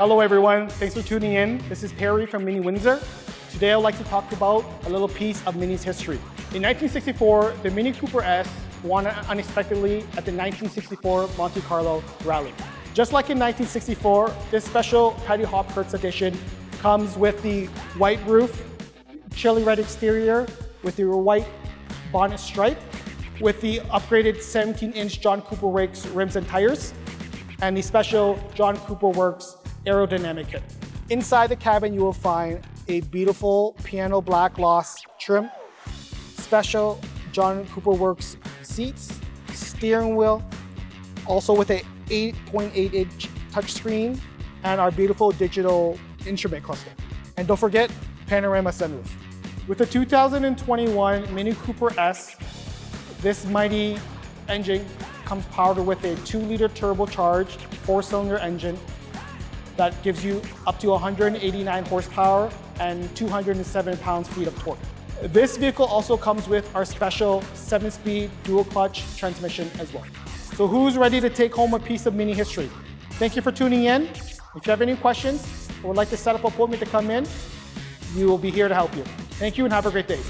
Hello everyone, thanks for tuning in. This is Perry from Mini Windsor. Today I'd like to talk about a little piece of Mini's history. In 1964, the Mini Cooper S won unexpectedly at the 1964 Monte Carlo Rally. Just like in 1964, this special Patty Hopkirts edition comes with the white roof, cherry red exterior, with the white bonnet stripe, with the upgraded 17-inch John Cooper Rakes rims and tires, and the special John Cooper Works aerodynamic kit. Inside the cabin, you will find a beautiful piano black gloss trim, special John Cooper Works seats, steering wheel, also with a 8.8-inch touchscreen, and our beautiful digital instrument cluster. And don't forget, panorama sunroof. With the 2021 Mini Cooper S, this mighty engine comes powered with a 2-liter turbocharged 4-cylinder engine that gives you up to 189 horsepower and 207 pounds-feet of torque. This vehicle also comes with our special 7-speed dual-clutch transmission as well. So who's ready to take home a piece of Mini history? Thank you for tuning in. If you have any questions or would like to set up an appointment to come in, we will be here to help you. Thank you and have a great day.